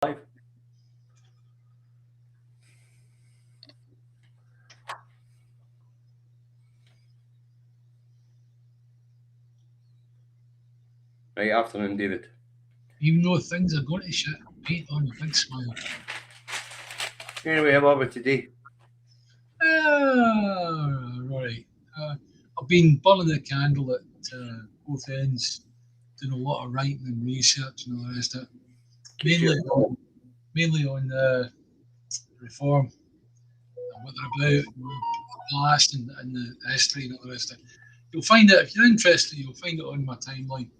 Right, afternoon, David. Even though things are going to shit, paint on a big smile. Anyway, how are we today? Right. I've been burning the candle at both ends, doing a lot of writing and research and all the rest of it. Mainly on reform and what they're about, and the past and the history and all the rest of it. You'll find it, if you're interested, you'll find it on my timeline.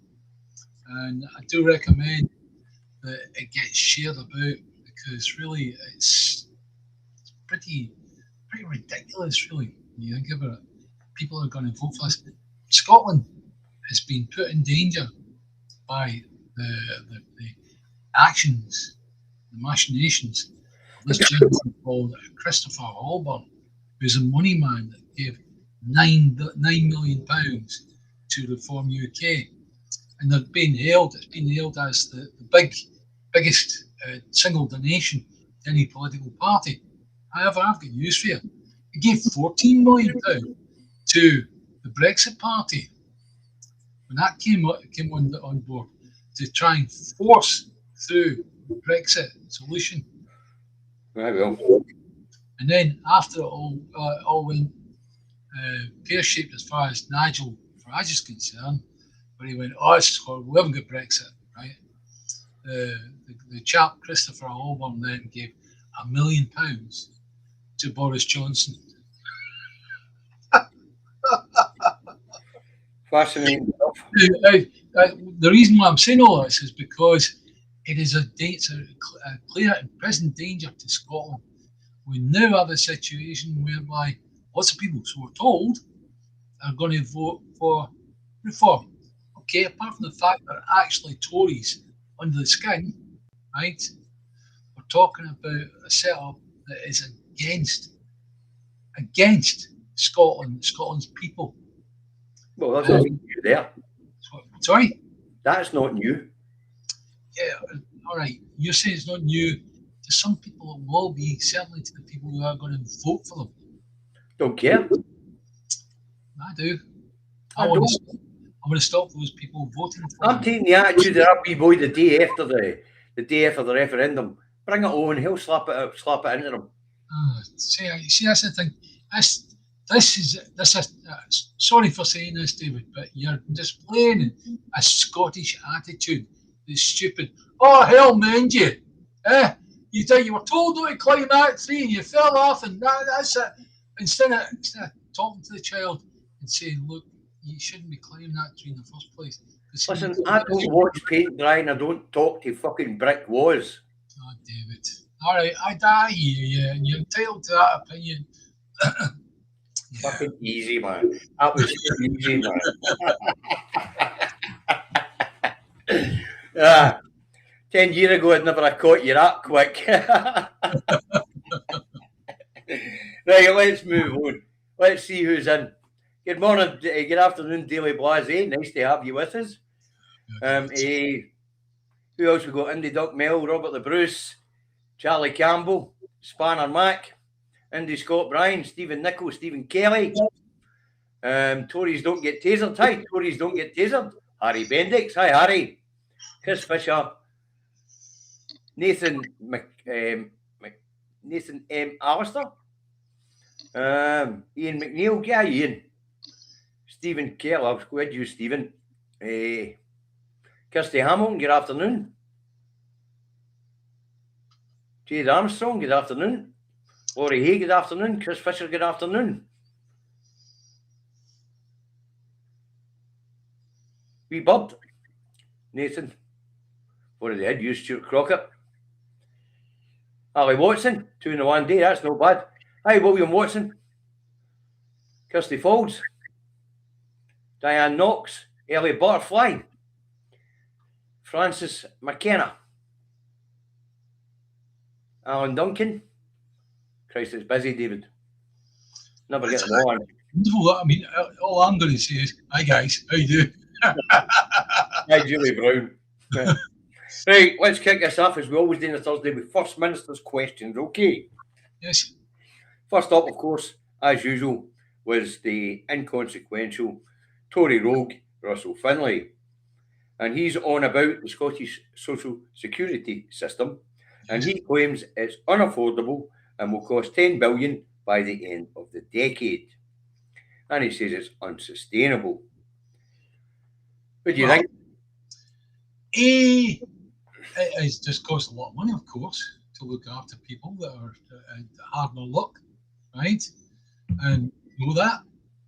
And I do recommend that it gets shared about because really it's pretty ridiculous, really, when you think about it. People are going to vote for us. Scotland has been put in danger by the actions, the machinations of this gentleman called Christopher Holborn, who's a money man that gave £9 million to Reform UK. And it's been hailed as the biggest single donation to any political party. However, I've got news for you. He gave £14 million to the Brexit Party when that came on board to try and force through the Brexit solution. Right, well. And then after it all went pear-shaped as far as Nigel Farage is concerned, where he went, oh, it's horrible, we haven't got Brexit, right? The chap, Christopher Holborn, then gave £1 million to Boris Johnson. Fascinating stuff. The reason why I'm saying all this is because it's a clear and present danger to Scotland. We now have a situation whereby lots of people, so we're told, are going to vote for reform. Okay, apart from the fact they're actually Tories under the skin, right? We're talking about a setup that is against Scotland's people. Well, that's not new there. Sorry? That's not new. Yeah, all right. You're saying it's not new. To some people, it will be, certainly to the people who are going to vote for them. Don't care. I do. I want to stop those people voting for I'm them. taking the attitude of that wee boy the day after the referendum. Bring it on. He'll slap it into them. See, that's the thing. This is sorry for saying this, David, but you're displaying a Scottish attitude that's stupid. Oh, hell mend you! You were told not to climb that tree and you fell off, and that's it. Instead of talking to the child and saying, look, you shouldn't be climbing that tree in the first place. Listen, I don't watch paint dry and I don't talk to fucking brick walls. Oh, David. All right, I hear you, and you're entitled to that opinion. Fucking easy, man. That was easy, man. 10 years ago, I'd never have caught you that quick. Right, let's move on. Let's see who's in. Good morning, good afternoon, Daily Blase. Nice to have you with us. Who else we got? Indy Duck Mel, Robert the Bruce, Charlie Campbell, Spanner Mac, Indy Scott Bryan, Stephen Nicholl, Stephen Kelly. Tories don't get tasered. Hi, Tories don't get tasered. Harry Bendix. Hi, Harry. Chris Fisher. Nathan M. Alistair. Ian McNeil. Yeah, Ian. Stephen Keller. Squid you, Stephen. Kirsty Hamilton. Good afternoon. Jade Armstrong. Good afternoon. Laurie Hay. Good afternoon. Chris Fisher. Good afternoon. Wee Bird. Nathan. What did they had? You, Stuart Crockett. Ali Watson. 2 in 1 day. That's not bad. Hi, William Watson. Kirsty Folds. Diane Knox. Ellie Butterfly. Francis McKenna. Alan Duncan. Christ, it's busy, David. Never get them all on. I mean, all I'm going to say is, hi guys, how you doing? Hi, Julie Brown. Right, let's kick this off as we always do on a Thursday with First Minister's questions, okay? Yes. First up, of course, as usual, was the inconsequential Tory rogue Russell Finlay. And he's on about the Scottish social security system, and he claims it's unaffordable and will cost 10 billion by the end of the decade. And he says it's unsustainable. What do you think? It just costs a lot of money, of course, to look after people that are hard no luck, right? And you know that.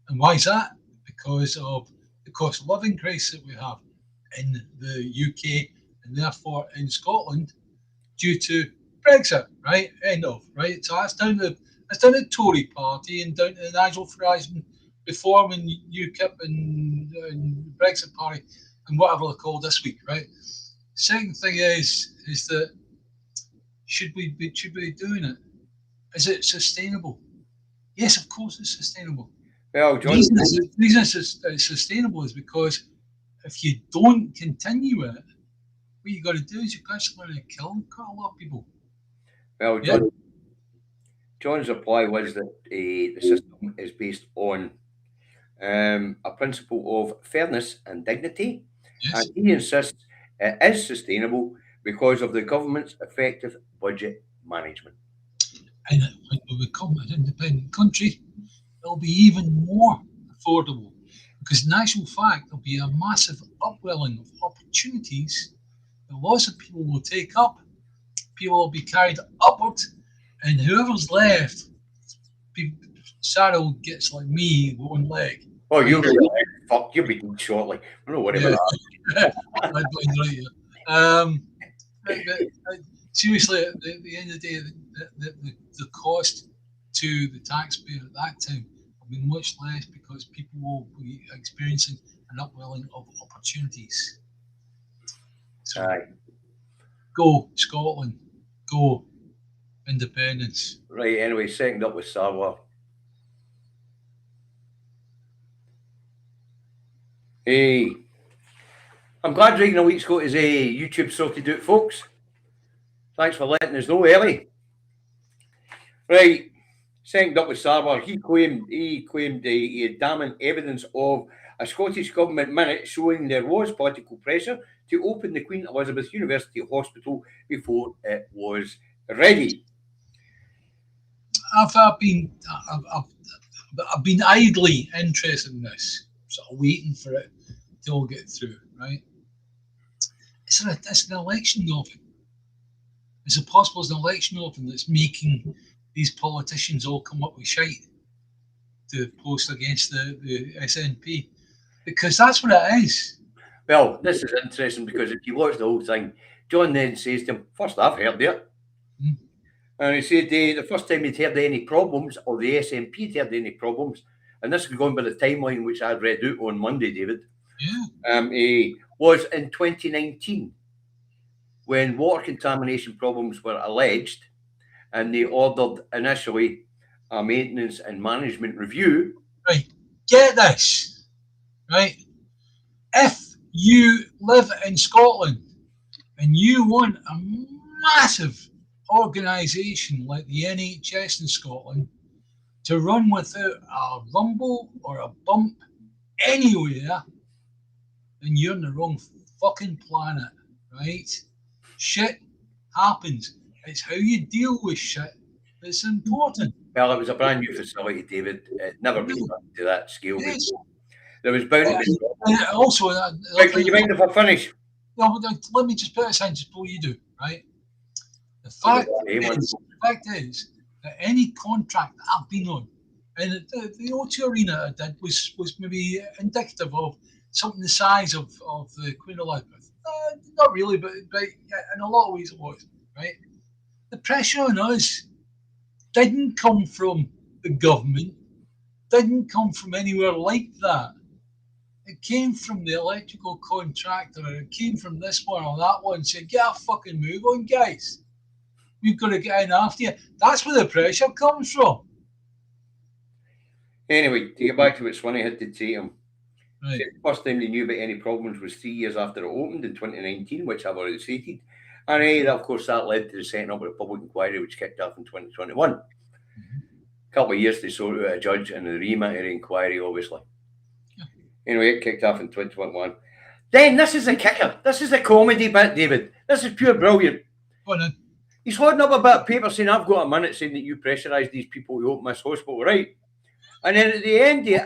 And why is that? Because of the cost of living crisis that we have in the UK and therefore in Scotland due to Brexit, right? End of, right? So that's down to the Tory party and down to the Nigel Farage Reform and UKIP and Brexit party and whatever they're called this week, right? Second thing is that should we be doing it? Is it sustainable? Yes, of course it's sustainable. Well, John, the reason it's sustainable is because if you don't continue it, what you got to do is you're actually going to kill quite a lot of people. Well, John, John's reply was that the system is based on a principle of fairness and dignity, and he insists it is sustainable because of the government's effective budget management. And when we become an independent country, it'll be even more affordable because in actual fact, there'll be a massive upwelling of opportunities that lots of people will take up. People will be carried upward, and whoever's left, Sarah gets like me, one leg. Oh, you'll be like, fuck, you'll be done shortly. I don't know what about that. Seriously, at the end of the day, the cost to the taxpayer at that time will be much less because people will be experiencing an upwelling of opportunities. So, go Scotland, go independence. Right, anyway, second up with Sarwar. Hey, I'm glad Reagan Elite's got his YouTube sorted out, folks. Thanks for letting us know early. Right, second up with Sarwar, he claimed he had damning evidence of a Scottish Government minute showing there was political pressure to open the Queen Elizabeth University Hospital before it was ready. I've been idly interested in this, sort of waiting for it to all get through, right? It's an election nothing. Is it possible it's an election nothing that's making these politicians all come up with shite to post against the SNP? Because that's what it is. Well, this is interesting because if you watch the whole thing, John then says to him, first I've heard it. And he said the first time he'd heard any problems, or the SNP had heard any problems, and this is going by the timeline which I read out on Monday, David, was in 2019 when water contamination problems were alleged, and they ordered initially a maintenance and management review. Right, get this, right? If you live in Scotland and you want a massive organisation like the NHS in Scotland to run without a rumble or a bump anywhere, then you're on the wrong fucking planet, right? Shit happens. It's how you deal with shit that's important. Well, it was a brand new facility, David. It never been done to that scale before. There was bound to be. Also, Can you mind if I finish? No, let me just put this in just before you do, right? The fact is that any contract that I've been on, and the O2 Arena I did was maybe indicative of something the size of the Queen Elizabeth. Not really, but in a lot of ways it was, right? The pressure on us didn't come from the government, didn't come from anywhere like that. It came from the electrical contractor, or it came from this one or that one, saying, get a fucking move on, guys. We've got to get in after you. That's where the pressure comes from. Anyway, to get back to what Swinney had to say to him. Right. The first time they knew about any problems was 3 years after it opened in 2019, which I've already stated. And of course, that led to the setting up of a public inquiry, which kicked off in 2021. A couple of years to sort out a judge and the remit of the inquiry, obviously. Yeah. Anyway, it kicked off in 2021. Then this is a kicker. This is a comedy bit, David. This is pure brilliant. Go on then. He's holding up a bit of paper saying, I've got a minute saying that you pressurised these people to open this hospital, right? And then at the end, under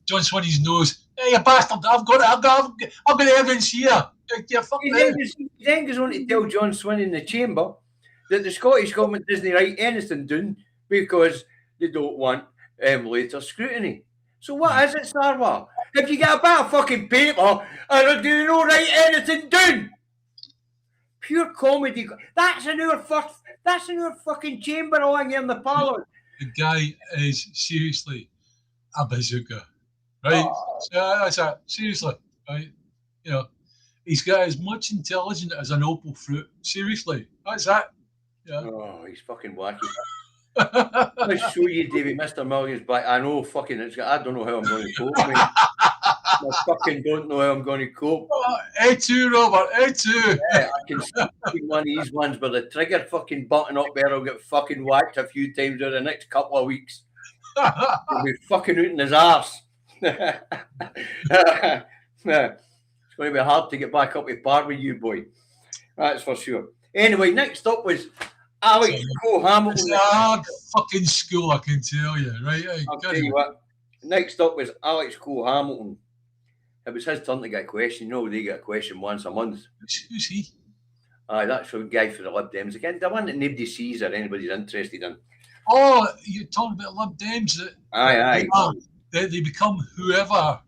John Swinney's nose. Hey, you bastard! I've got the evidence here. He then goes on to tell John Swinney in the chamber that the Scottish government doesn't write anything down because they don't want later scrutiny. So what is it, Sarwar? If you get a bit of fucking paper and do you not write anything down? Pure comedy. That's in our fucking chamber along here in the parliament. The guy is seriously a bazooka, right? That's it. Seriously, right? You know, he's got as much intelligence as an opal fruit. Seriously, that's it. Yeah. Oh, he's fucking wacky. Let's show you, David. Mr. Milligan's back. I know, fucking. I don't know how I'm going to cope, mate. I fucking don't know how I'm going to cope. A2, Robert. A2. Yeah, I can see one of these ones where the trigger fucking button up there will get fucking whacked a few times over the next couple of weeks. He'll be fucking out in his arse. It's going to be hard to get back up to par with you, boy. That's for sure. Anyway, next up was Alex Cole-Hamilton. It's a hard fucking school, I can tell you, right? I'll tell you what. Next up was Alex Cole-Hamilton. It was his turn to get a question. You know, they get a question once a month. Who's he? That's the guy for the Lib Dems. Again, the one that nobody sees or anybody's interested in. Oh, you're talking about Lib Dems. They become whoever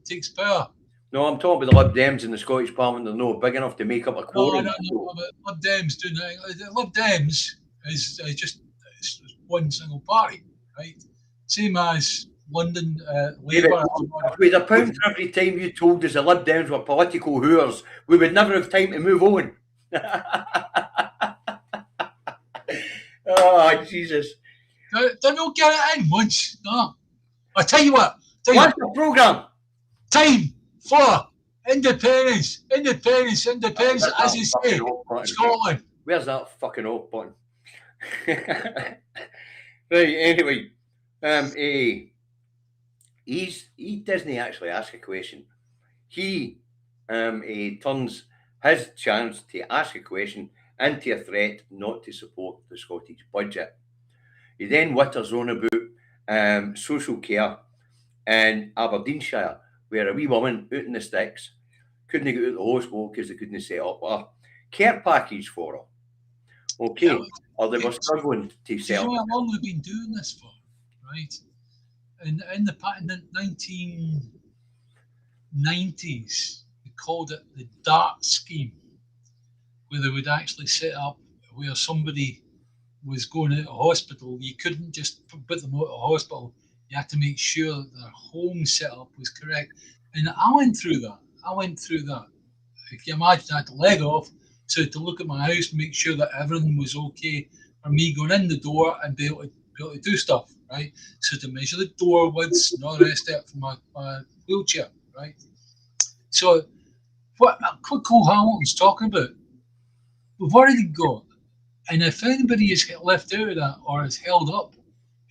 takes power. No, I'm talking about the Lib Dems in the Scottish Parliament. They're not big enough to make up a quorum. No, but Lib Dems do nothing. Lib Dems is just one single party, right? Same as London Labour. With a pound for every time you told us the Lib Dems were political hooers, we would never have time to move on. Oh, Jesus. They don't get it in once. No. I tell you what. What's the programme? Time for independence, as you say, Scotland. Where's that fucking off button? Right, anyway. He doesn't actually ask a question. He turns his chance to ask a question into a threat not to support the Scottish budget. He then witters on about social care in Aberdeenshire, where a wee woman out in the sticks couldn't get out of the hospital because they couldn't set up a care package for her. Okay, yeah, or they were struggling to sell. You know how long we've been doing this for, right? In the 1990s, they called it the DART scheme, where they would actually set up where somebody was going out of hospital. You couldn't just put them out of hospital. You had to make sure that their home setup was correct. And I went through that. If you imagine, I had to leg off, so to look at my house and make sure that everything was okay for me going in the door and be able to do stuff, right? So to measure the door widths and all the rest of it for my wheelchair, right? So what Cole Hamilton's talking about, we've already got, and if anybody is left out of that or is held up,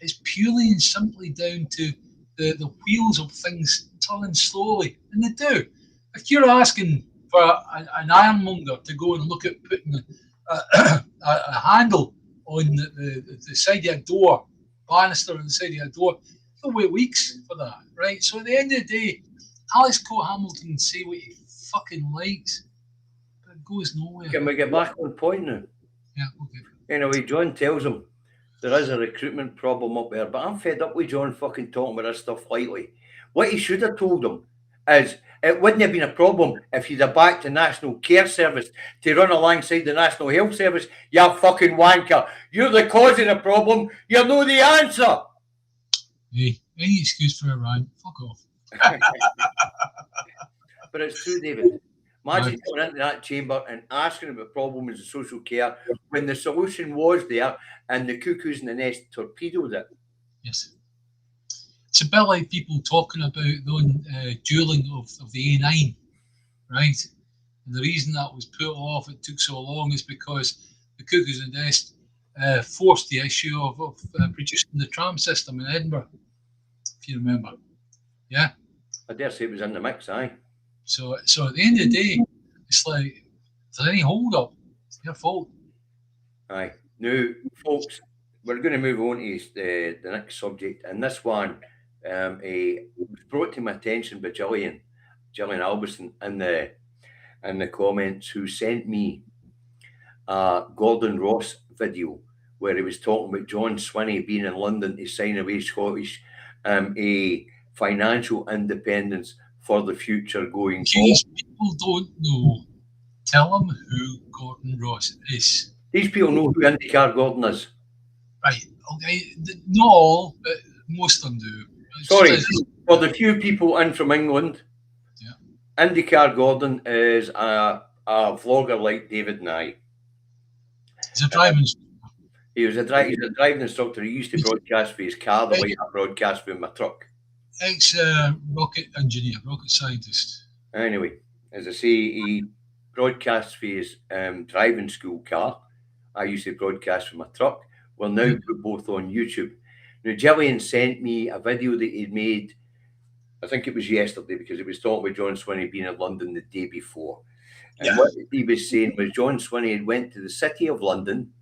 it's purely and simply down to the wheels of things turning slowly, and they do. If you're asking for an ironmonger to go and look at putting a handle on the side of a door, banister on the side of a door, you'll wait weeks for that, right? So at the end of the day, Alex Cole-Hamilton can say what he fucking likes, but it goes nowhere. Can we get back on point now? Yeah, okay. Anyway, John tells him there is a recruitment problem up there, but I'm fed up with John fucking talking about this stuff lightly. What he should have told him is it wouldn't have been a problem if he'd have backed the National Care Service to run alongside the National Health Service. You fucking wanker. You're the cause of the problem. You're not the answer. Hey, any excuse for a rant. Fuck off. But it's true, David. Imagine going into that chamber and asking about problems in social care when the solution was there and the cuckoos in the nest torpedoed it. Yes. It's a bit like people talking about the duelling of the A9, right? And the reason that was put off, it took so long, is because the Cuckoos and Nest forced the issue of producing the tram system in Edinburgh, if you remember. Yeah. I dare say it was in the mix, aye. So at the end of the day, it's like, if there's any hold up, it's their fault. Aye. Now, folks, we're going to move on to the next subject, and this one was brought to my attention by Gillian Albison in the comments, who sent me a Gordon Ross video where he was talking about John Swinney being in London to sign away Scottish a financial independence for the future going In forward. case people don't know, tell them who Gordon Ross is. These people know who IndyCar Gordon is. Right, okay, not all, but most of them do. Sorry, for the few people in from England, yeah. IndyCar Gordon is a vlogger like David and I. He's a driving instructor. He's a driving instructor. He used to broadcast for his car the way I broadcast with my truck. Rocket engineer, rocket scientist. Anyway, as I say, he broadcasts for his driving school car. I used to broadcast for my truck. We're now put both on YouTube. Now, Gillian sent me a video that he'd made, I think it was yesterday, because he was talking about John Swinney being in London the day before. And what he was saying was John Swinney had went to the City of London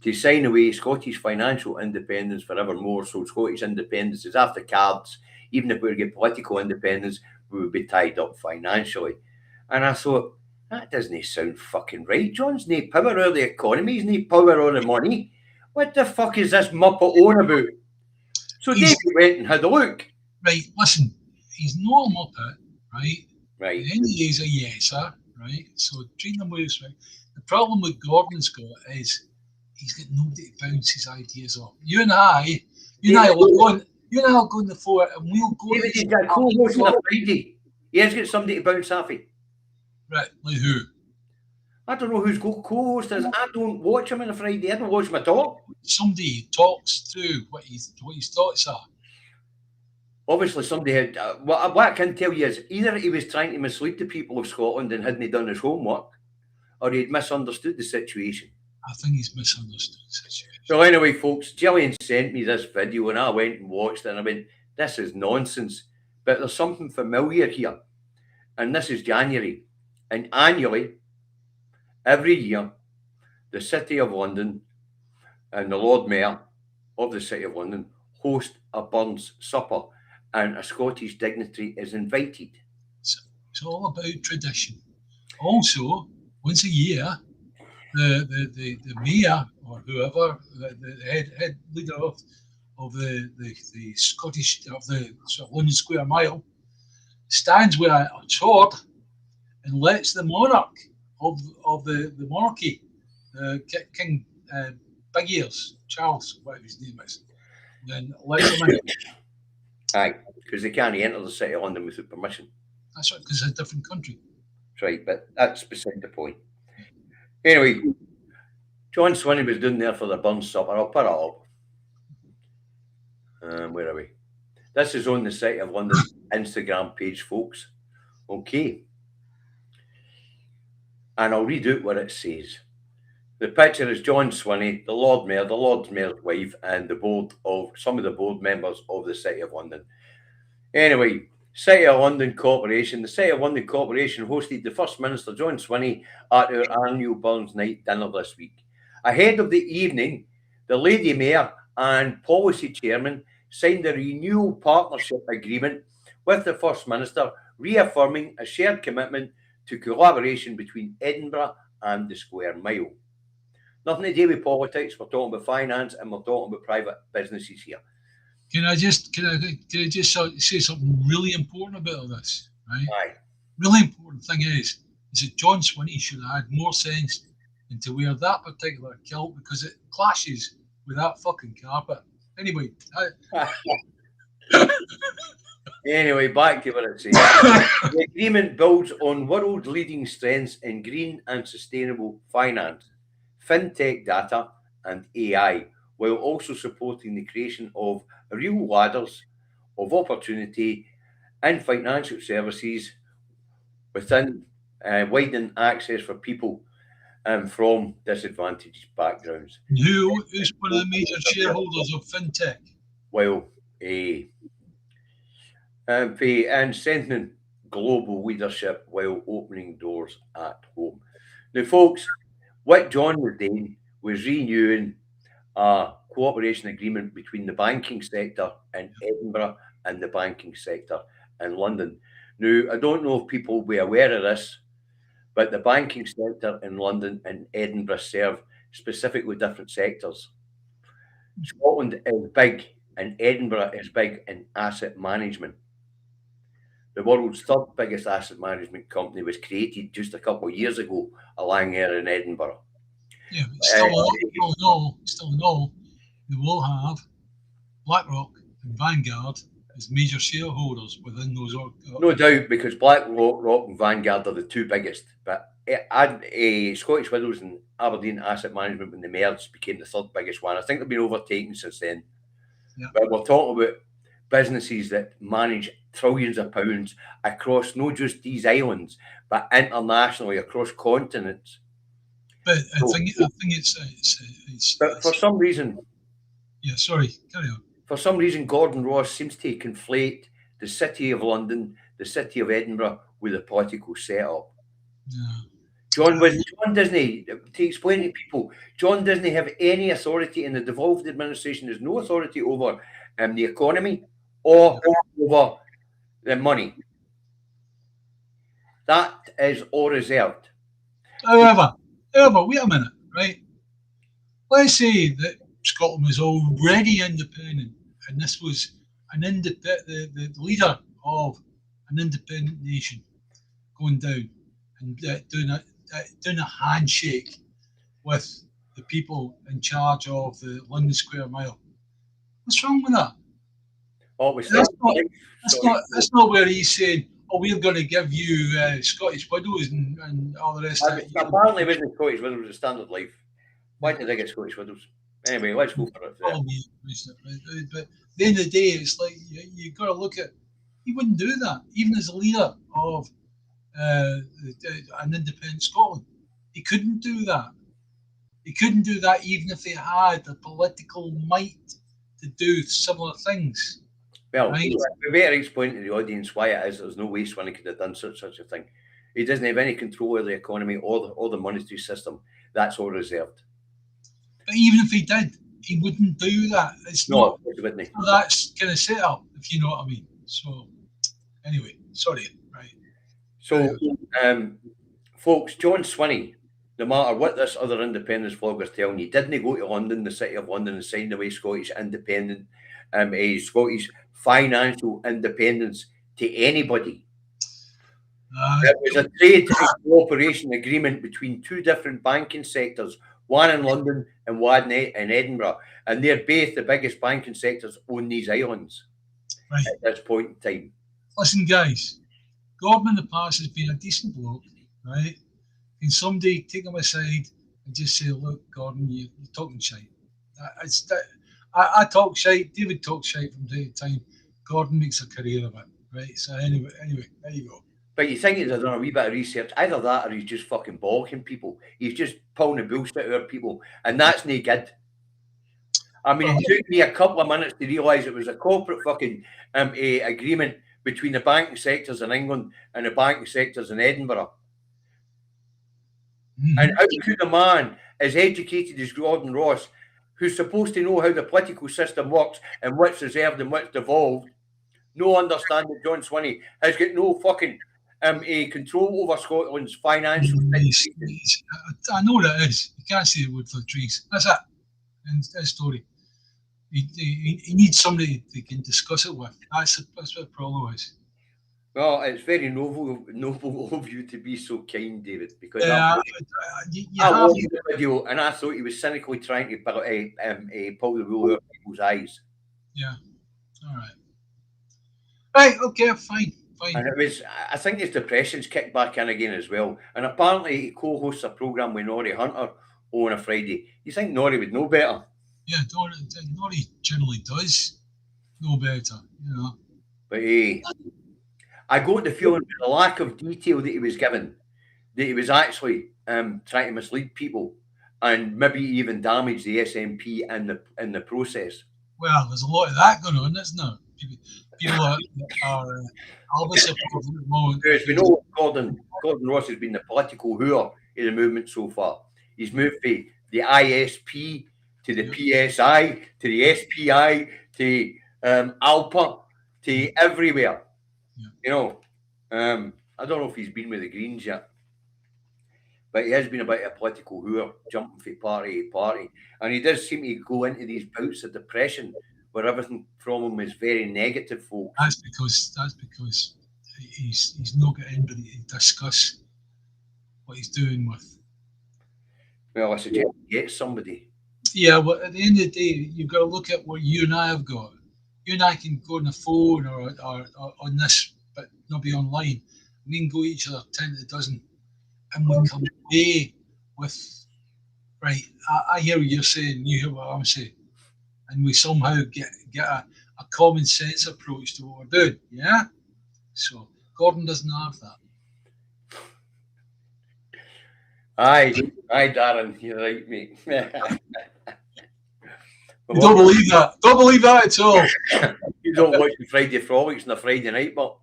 to sign away Scottish financial independence forevermore. So Scottish independence is after cards. Even if we were to get political independence, we would be tied up financially. And I thought, that doesn't sound fucking right. John's no power of the economy. He's no power of the money. What the fuck is this muppet on about? So David went and had a look. Right, listen, he's not a muppet, right? Right. And he's a yeser, right? So treat them with respect. The problem with Gordon's got is he's got nobody to bounce his ideas off. You and I will go on the floor and we'll go. David, he's got a co-host on a Friday. He has got somebody to bounce off it. Right, like who? I don't know who's co-host is. I don't watch him on a Friday. I don't watch him at all. Somebody talks through what his thoughts are. Obviously, somebody had. What I can tell you is either he was trying to mislead the people of Scotland and hadn't done his homework, or he'd misunderstood the situation. I think he's misunderstood the situation. So anyway, folks, Gillian sent me this video and I went and watched it and I went, this is nonsense. But there's something familiar here. And this is January. And annually, every year, the City of London and the Lord Mayor of the City of London host a Burns supper, and a Scottish dignitary is invited. It's all about tradition. Also, once a year, the mayor or whoever, the head leader of the Scottish, of the London Square Mile, stands with a sword and lets the monarch of the monarchy, King Big Ears, Charles, whatever his name is, then lets him in. Aye, because they can't enter the City of London without permission. That's right, because it's a different country. That's right, but that's beside the point. Anyway, John Swinney was doing there for the Burns supper. I'll put it up. Where are we? This is on the City of London Instagram page, folks. Okay. And I'll read out what it says. The picture is John Swinney, the Lord Mayor, the Lord Mayor's wife, and the board of some of the board members of the City of London. Anyway, City of London Corporation. The City of London Corporation hosted the First Minister, John Swinney, at our annual Burns Night dinner this week. Ahead of the evening, the Lady Mayor and Policy Chairman signed a renewal partnership agreement with the First Minister, reaffirming a shared commitment to collaboration between Edinburgh and the Square Mile. Nothing to do with politics. We're talking about finance and we're talking about private businesses here. Can I just say something really important about this? Right. Aye. Really important thing is that John Swinney should have had more sense than to wear that particular kilt because it clashes with that fucking carpet. Anyway. Anyway, back to what it says. The agreement builds on world-leading strengths in green and sustainable finance, fintech data, and AI, while also supporting the creation of real ladders of opportunity in financial services within widening access for people from disadvantaged backgrounds. Who's one of the major shareholders of FinTech? Well, and strengthening global leadership while opening doors at home. Now, folks, what John was doing was renewing a cooperation agreement between the banking sector in Edinburgh and the banking sector in London. Now, I don't know if people will be aware of this, but the banking sector in London and Edinburgh serve specifically different sectors. Scotland is big and Edinburgh is big in asset management. The world's third biggest asset management company was created just a couple of years ago along here in Edinburgh. Yeah, but still no. They will have BlackRock and Vanguard as major shareholders within those. No doubt, because BlackRock and Vanguard are the two biggest. But Scottish Widows and Aberdeen Asset Management, when they merged, became the third biggest one. I think they've been overtaken since then. Yeah. But we're talking about businesses that manage trillions of pounds across not just these islands, but internationally across continents. But I think it's. But for some reason. Yeah, sorry, carry on. For some reason, Gordon Ross seems to conflate the City of London, the City of Edinburgh with the political setup. Yeah. John doesn't, to explain to people, John doesn't have any authority in the devolved administration. There's no authority over the economy or over the money. That is all reserved. However, wait a minute, right? Let's say that Scotland was already independent, and this was the leader of an independent nation going down and doing a handshake with the people in charge of the London Square Mile. What's wrong with that? Oh, that's not where he's saying, "Oh, we're going to give you Scottish Widows and all the rest of it." Apparently, wasn't Scottish Widows a standard life? Why did I get Scottish Widows? Anyway, let's go for it. But at the end of the day, it's like you got to look at. He wouldn't do that, even as a leader of an independent Scotland. He couldn't do that. He couldn't do that even if he had the political might to do similar things. Well, right? We better explain to the audience why it is. There's no way Swinney could have done such a thing. He doesn't have any control over the economy or the monetary system. That's all reserved. But even if he did, he wouldn't do that. It's not. Wouldn't he? So that's kind of set up, if you know what I mean. So, anyway, sorry, right. So, folks, John Swinney, no matter what this other independence vlogger's telling you, didn't go to London, the City of London, and sign away Scottish independent, Scottish financial independence to anybody. It was a trade and cooperation agreement between two different banking sectors, one in London and one in Edinburgh, and they're both the biggest banking sectors on these islands at this point in time. Listen, guys, Gordon in the past has been a decent bloke, right? Can somebody take him aside and just say, "Look, Gordon, you're talking shite." I talk shite. David talks shite from time to time. Gordon makes a career of it, right? So anyway, there you go. But you think he's done a wee bit of research. Either that or he's just fucking balking people. He's just pulling the bullshit out of people. And that's no good. I mean, it took me a couple of minutes to realise it was a corporate fucking agreement between the banking sectors in England and the banking sectors in Edinburgh. Mm-hmm. And how could a man as educated as Gordon Ross, who's supposed to know how the political system works and what's reserved and what's devolved, no understand that John Swinney has got no fucking control over Scotland's financial situation. I know what it is. You can't see the wood for the trees. That's it. And his story. He needs somebody they can discuss it with. That's what the problem is. Well, it's very noble of you to be so kind, David, because I watched the video and I thought he was cynically trying to pull the wool out of people's eyes. Yeah. All right. Right. Okay. Fine. And it was, I think his depression's kicked back in again as well. And apparently he co-hosts a programme with Norrie Hunter on a Friday. You think Norrie would know better? Yeah, Norrie generally does know better, you know. But I got the feeling with the lack of detail that he was given, that he was actually trying to mislead people and maybe even damage the SNP in the process. Well, there's a lot of that going on, isn't there? People are Alba supporters at the moment. As we know, Gordon Ross has been the political whore in the movement so far. He's moved from the ISP to the PSI to the SPI to Alpa to everywhere. You know, I don't know if he's been with the Greens yet, but he has been a bit of a political whore, jumping from party to party, and he does seem to go into these bouts of depression where everything from him is very negative, folks. That's because he's not got anybody to discuss what he's doing with. Well, I suggest he gets somebody. Yeah, well, at the end of the day, you've got to look at what you and I have got. You and I can go on the phone or on this, but not be online. We can go each other 10 to a dozen, and we come away with, right, I hear what you're saying, you hear what I'm saying, and we somehow get a common sense approach to what we're doing, yeah? So Gordon doesn't have that. Aye, Darren, you're right, mate. Don't believe that. Don't believe that at all. You don't watch the Friday Frolics on a Friday night, but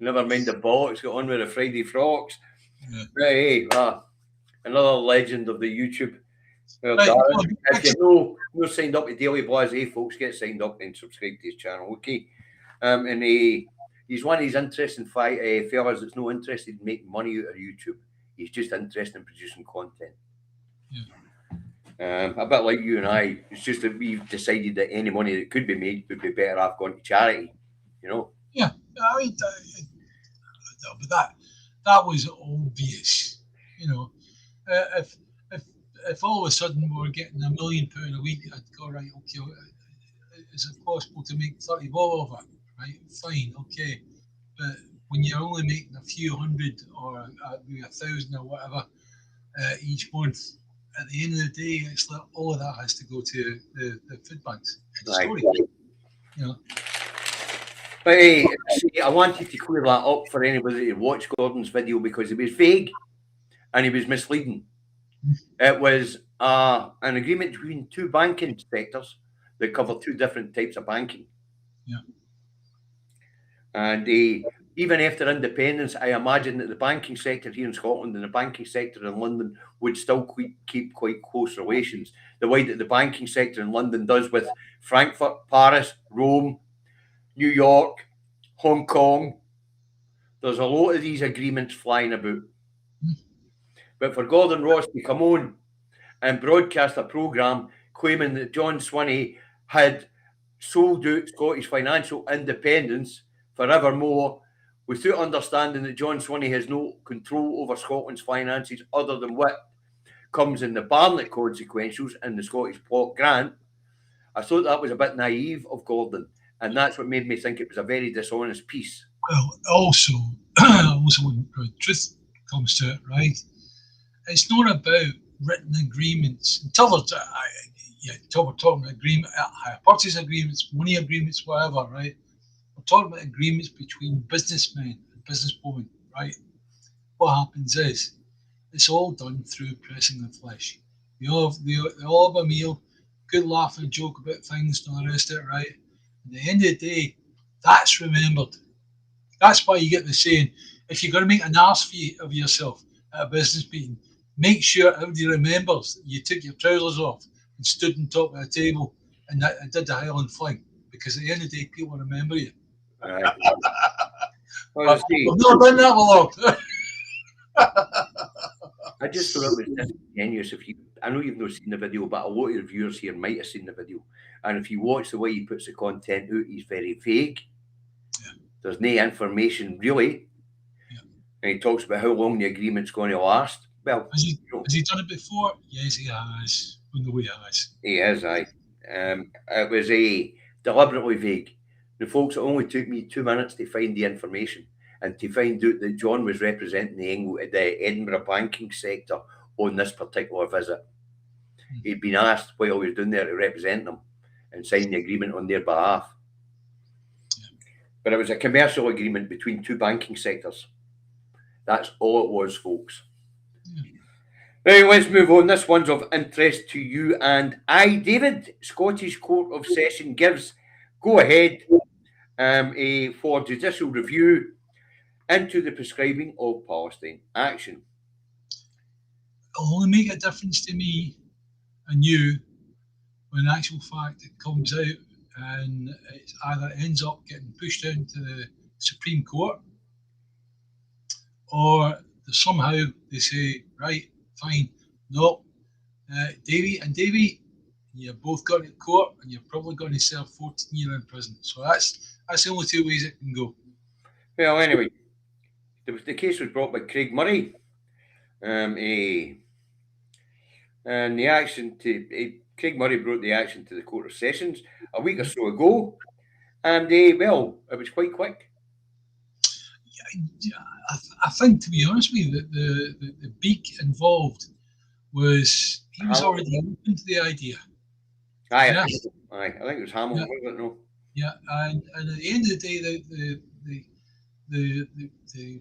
never mind the bollocks got on with the Friday Frolics. Yeah. Hey, another legend of the YouTube. Well, right, Darren, if you're no signed up to Daily Blase, folks, get signed up and subscribe to his channel, okay? And he's one of these interesting fellas that's not interested in making money out of YouTube. He's just interested in producing content. Yeah. A bit like you and I. It's just that we've decided that any money that could be made would be better off going to charity. You know. Yeah, I mean, but that was obvious. You know, if all of a sudden we were getting £1 million a week, I'd go, right, okay, is it possible to make 30 bob of it? Right, fine, okay. But when you're only making a few hundred or maybe 1,000 or whatever each month, at the end of the day, it's like all of that has to go to the food banks. Right. You know. But hey, see, I wanted to clear that up for anybody to watch Gordon's video because it was vague and he was misleading. It was an agreement between two banking sectors that cover two different types of banking. Yeah. And even after independence, I imagine that the banking sector here in Scotland and the banking sector in London would still keep quite close relations. The way that the banking sector in London does with Frankfurt, Paris, Rome, New York, Hong Kong. There's a lot of these agreements flying about. But for Gordon Ross to come on and broadcast a programme claiming that John Swinney had sold out Scottish financial independence forevermore, without understanding that John Swinney has no control over Scotland's finances other than what comes in the Barnett consequentials and the Scottish Block Grant, I thought that was a bit naive of Gordon, and that's what made me think it was a very dishonest piece. Well, also when the truth comes to it, right, it's not about written agreements. Until we're talking agreement, purchase agreements, money agreements, whatever, right? We're talking about agreements between businessmen and businesswomen, right? What happens is it's all done through pressing the flesh. They all have a meal, good laugh and joke about things and all the rest of it, right? At the end of the day, that's remembered. That's why you get the saying, if you're going to make an arse of yourself at a business meeting, make sure everybody remembers that you took your trousers off and stood on top of the table and did the Highland fling. Because at the end of the day, people remember you. Right. Well, I've never done that long. I just thought it was disingenuous. I know you've not seen the video, but a lot of your viewers here might have seen the video. And if you watch the way he puts the content out, he's very vague. Yeah. There's no information really. Yeah. And he talks about how long the agreement's going to last. Well, has he done it before? Yes, he has. On the way he has. He has, aye. It was deliberately vague. The folks, it only took me 2 minutes to find the information and to find out that John was representing the Edinburgh banking sector on this particular visit. He'd been asked while he was down there to represent them and sign the agreement on their behalf. But it was a commercial agreement between two banking sectors. That's all it was, folks. Right, let's move on. This one's of interest to you and I. David, Scottish Court of Session gives go ahead for judicial review into the prescribing of Palestine action. It'll only make a difference to me and you when in actual fact it comes out and it either ends up getting pushed down to the Supreme Court, or somehow they say, right, fine, no, Davy, you're both going to court and you're probably going to serve 14 years in prison. So that's the only two ways it can go. Well, anyway, the case was brought by Craig Murray, and the action to Craig Murray brought the action to the Court of Sessions a week or so ago, and well, it was quite quick. I think, to be honest with you, that the beak involved was he was already open to the idea. Aye, yeah. I think it was Hamill. Yeah. Wasn't it? No. Yeah, and at the end of the day, the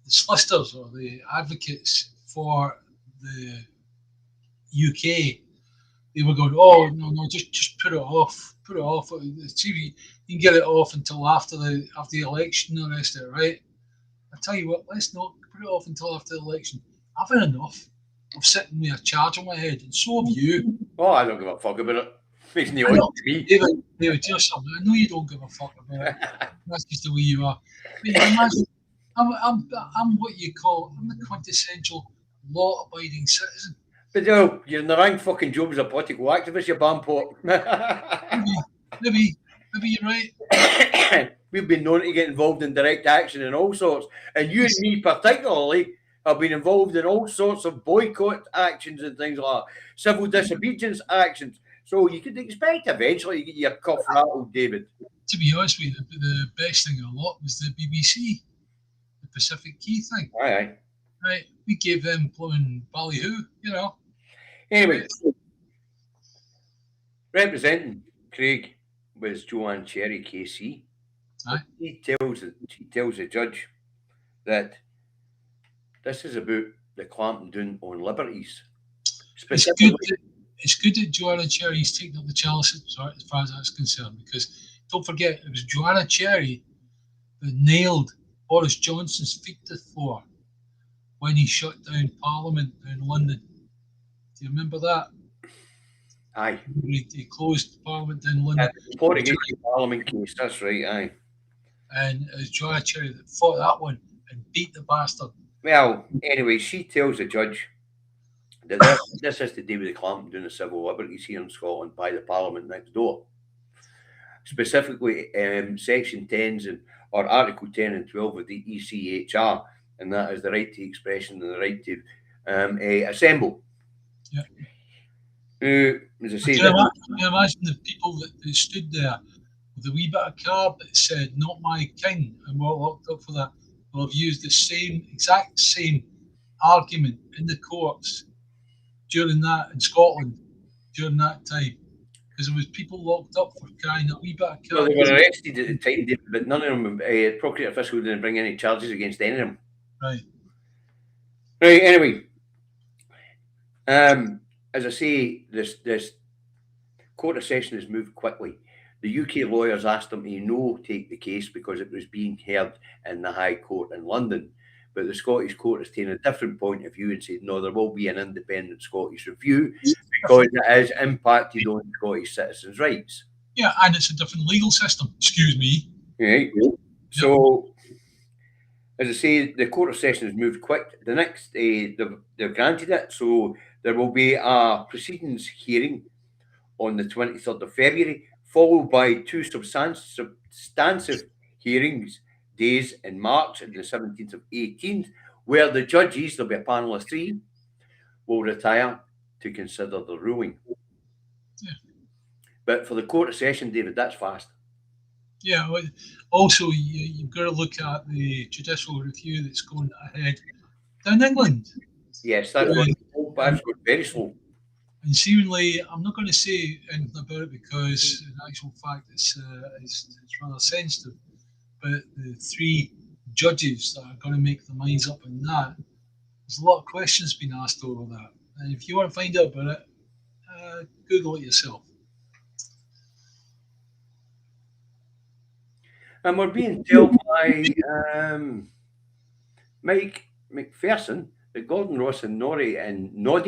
solicitors or the advocates for the UK, they were going, oh no, just put it off. See, you can get it off until after the election and the rest of it, right? I tell you what, let's not put it off until after the election. I've had enough of sitting with a charge on my head, and so have you. Oh, I don't give a fuck about it. Makes me to me. David, just something. I know you don't give a fuck about it. That's just the way you are. But you imagine, I'm what you call, I'm the quintessential law-abiding citizen. But you're in the wrong fucking job as a political activist, you bampot. Maybe you're right. We've been known to get involved in direct action and all sorts. And you and me particularly have been involved in all sorts of boycott actions and things like that. Civil disobedience actions. So you could expect eventually you get your cuff rattled, David. To be honest with you, the best thing of a lot was the BBC, the Pacific Key thing. Aye. Right, we gave them blowing ballyhoo, you know. Anyway, representing Craig was Joanne Cherry KC. Aye. She tells the judge that this is about the clamping down on liberties. It's good that Joanna Cherry's taken up the chalice as far as that's concerned, because don't forget, it was Joanna Cherry that nailed Boris Johnson's feet to the floor when he shut down Parliament in London. Do you remember that? Aye. He closed Parliament in London. Parliament case, that's right, aye. And it was Joanna Cherry that fought that one and beat the bastard. Well, anyway, she tells the judge that this has to do with the clamping down the civil liberties here in Scotland by the Parliament next door. Specifically, Section 10s or Article 10 and 12 of the ECHR, and that is the right to expression and the right to assemble. Yeah. As I say, can you imagine the people that stood there with a wee bit of card that said "Not my king" and were locked up for that? Will have used the exact same argument in the courts during that in Scotland during that time, because there was people locked up for carrying a wee bit of card. Well, they were arrested at the time, but none of them, procurator official didn't bring any charges against any of them. Right. Anyway, as I say, this Court of Session has moved quickly. The UK lawyers asked them to no take the case because it was being heard in the High Court in London. But the Scottish Court has taken a different point of view and said, no, there will be an independent Scottish review because it has impacted on Scottish citizens' rights. Yeah, and it's a different legal system. Excuse me. Right. So, as I say, the Court of Session has moved quick. The next, they've granted it. So there will be a proceedings hearing on the 23rd of February, followed by two substantive hearings days in March and the 17th of 18th, where the judges, there'll be a panel of three, will retire to consider the ruling. Yeah. But for the Court of Session, David, that's fast. Yeah. Also, you've got to look at the judicial review that's going ahead down England. Yes, that's going very slow. And seemingly, I'm not going to say anything about it because, in actual fact, it's rather sensitive. but the three judges that are going to make the minds up on that, there's a lot of questions being asked over that. And if you want to find out about it, Google it yourself. And we're being told by Mike McPherson that Gordon Ross and Noddy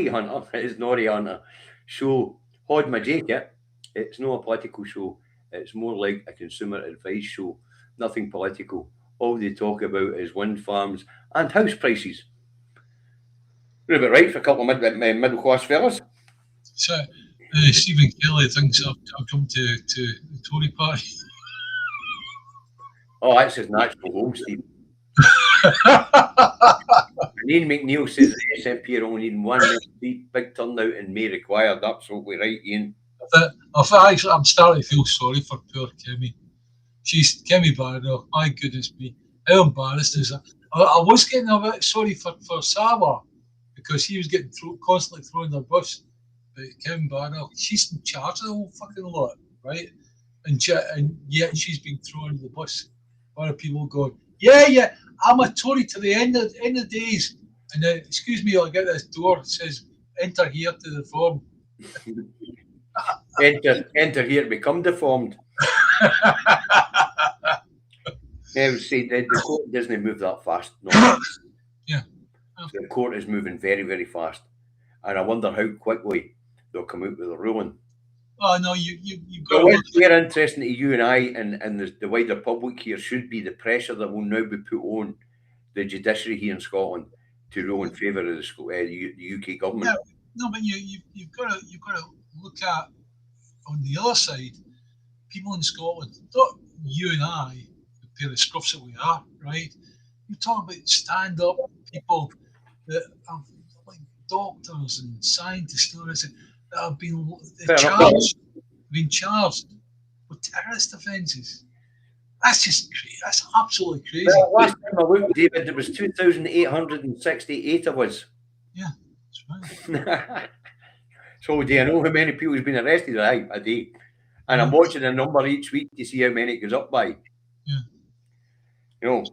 Hunter, his Noddy Hunter show Hod My Jacket. It's not a political show. It's more like a consumer advice show. Nothing political. All they talk about is wind farms and house prices. You're a bit right for a couple of middle class fellas. So Stephen Kelly thinks I've come to the Tory party. Oh, that's his natural home, Steve. Ian McNeil says the SNP are only needing one big turnout and may required. Absolutely right, Ian. I'm starting to feel sorry for poor Kemi. She's Kemi Barrow. My goodness me, how embarrassed is that? I was getting a bit sorry for Sawa because he was getting constantly thrown in the bus. But Kemi Barrow, she's in charge of the whole fucking lot, right? And yet she's been thrown in the bus. A lot of people going, yeah, I'm a Tory to the end of days. And then, excuse me, I'll get this door. It says, enter here to the form. enter here to become deformed. See, the court doesn't move that fast. No. Yeah. The court is moving very, very fast. And I wonder how quickly they'll come out with a ruling. Oh, no, you've got what's very interesting to you and I and the wider public here should be the pressure that will now be put on the judiciary here in Scotland to rule in favour of the UK government. No, but you've got to look at on the other side, people in Scotland, not you and I, the pair of scruffs that we are, right? You're talking about stand-up people that have like doctors and scientists that have been charged with terrorist offences. That's just crazy. That's absolutely crazy. Well, last time I looked, David, there was 2,868 of us. Yeah, that's right. So do you know how many people has been arrested a day? And I'm watching a number each week to see how many it goes up by. Yeah. You know,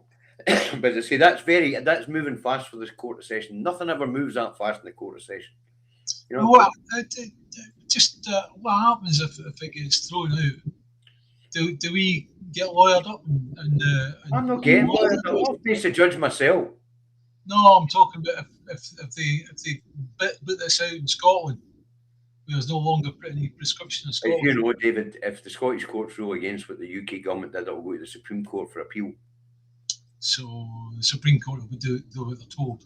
but as I say, that's moving fast for this quarter session. Nothing ever moves that fast in the quarter session. You know, what happens if it gets thrown out? Do we get lawyered up? I'm not getting lawyered up. I'll face the judge myself. No, I'm talking about if they put this out in Scotland, there's no longer any prescription in Scotland. You know, David, if the Scottish courts rule against what the UK government did, it'll go to the Supreme Court for appeal. So the Supreme Court will do what they're told.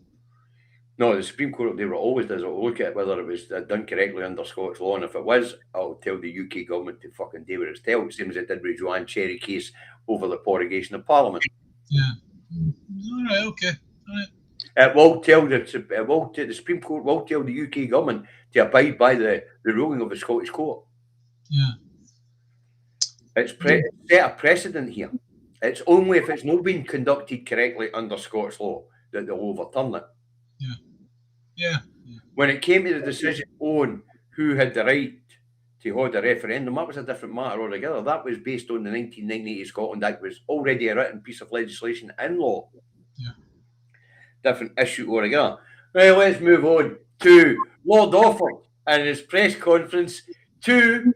No, the Supreme Court will always does. It'll look at whether it was done correctly under Scottish law, and if it was, it'll tell the UK government to fucking do what it's told. Same as it did with Joanne Cherry case over the prorogation of Parliament. Yeah. All right. Okay. All right. It will tell the Supreme Court will tell the UK government to abide by the ruling of the Scottish court. Yeah. It's set a precedent here. It's only if it's not been conducted correctly under Scottish law that they'll overturn it. Yeah. When it came to the decision on who had the right to hold a referendum, that was a different matter altogether. That was based on the 1998 Scotland Act, was already a written piece of legislation in law. Yeah. Different issue altogether. Right, let's move on to Lord Offord and his press conference to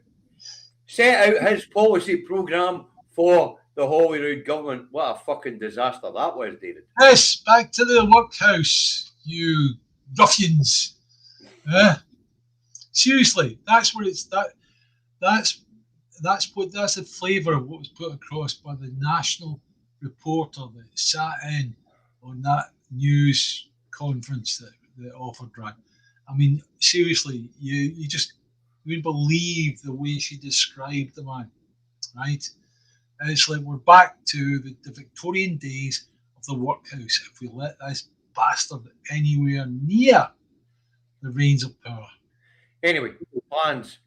set out his policy programme for the Holyrood government. What a fucking disaster that was, David. Yes, back to the workhouse, you ruffians. Seriously, that's what it's that's the flavour of what was put across by the national reporter that sat in on that news conference that Offord ran. I mean, seriously, you wouldn't believe the way she described the man, right? And it's like we're back to the Victorian days of the workhouse if we let this bastard anywhere near the reins of power. Anyway, his plans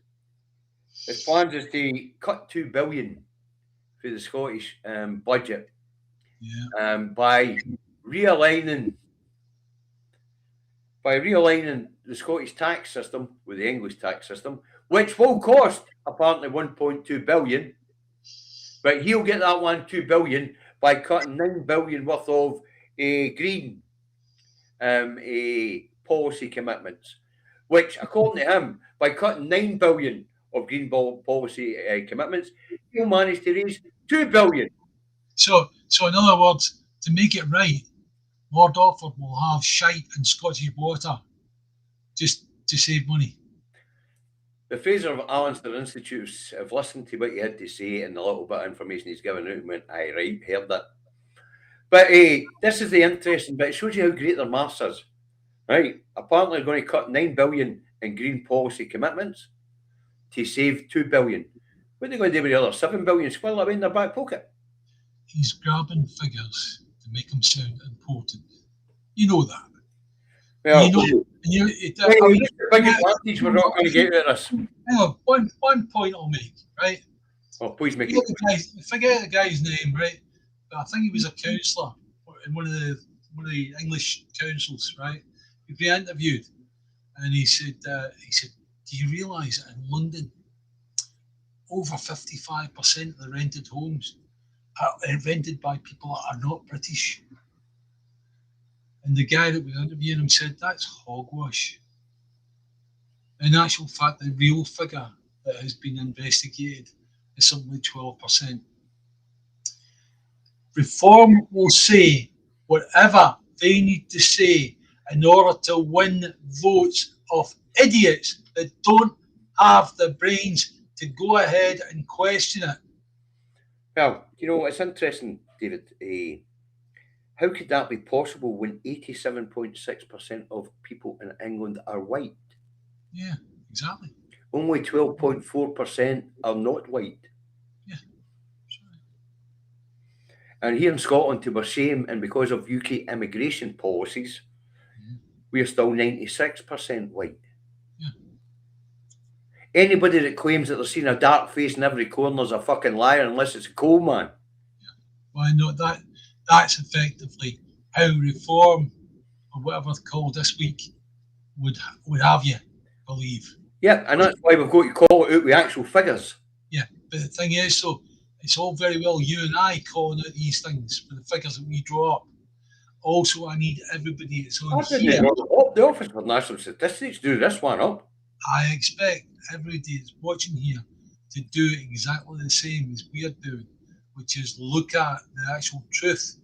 is to cut $2 billion for the Scottish budget by realigning the Scottish tax system with the English tax system, which will cost apparently $1.2 billion. But he'll get that $2 billion by cutting 9 billion worth of green policy commitments, which, according to him, by cutting 9 billion of green policy commitments, he'll manage to raise 2 billion. So in other words, to make it right, Lord Orford will have shite and Scottish water just to save money. The Fraser of Allenster Institutes have listened to what he had to say and the little bit of information he's given out and went, aye, right, heard that. But this is the interesting bit. It shows you how great their maths is. Right? Apparently, they're going to cut 9 billion in green policy commitments to save 2 billion. What are they going to do with the other 7 billion? Squirrel away in their back pocket. He's grabbing figures to make them sound important. You know that. Well, the big advantage we're not going to get out of this. Hang on, one point I'll make, right? Oh, please make it. Forget the guy's name, right? But I think he was a councillor in one of the English councils, right? He'd been interviewed, and he said, "Do you realise that in London, over 55% of the rented homes are rented by people that are not British?" And the guy that was interviewing him said, "That's hogwash. In actual fact, the real figure that has been investigated is something like 12%. Reform will say whatever they need to say in order to win votes of idiots that don't have the brains to go ahead and question it." Well, you know, it's interesting, David. How could that be possible when 87.6% of people in England are white? Yeah, exactly. Only 12.4% are not white. Yeah, sorry. And here in Scotland, to our shame, and because of UK immigration policies, we're still 96% white. Yeah. Anybody that claims that they're seeing a dark face in every corner is a fucking liar, unless it's a coal man. Yeah. Well, I know that's effectively how reform, or whatever it's called this week, would have you believe. Yeah, and that's why we've got to call it out with actual figures. Yeah, but the thing is, so it's all very well you and I calling out these things for the figures that we draw up. Also, I need everybody that's on here. The Office for National Statistics do this one up. I expect everybody that's watching here to do exactly the same as we are doing, which is look at the actual truth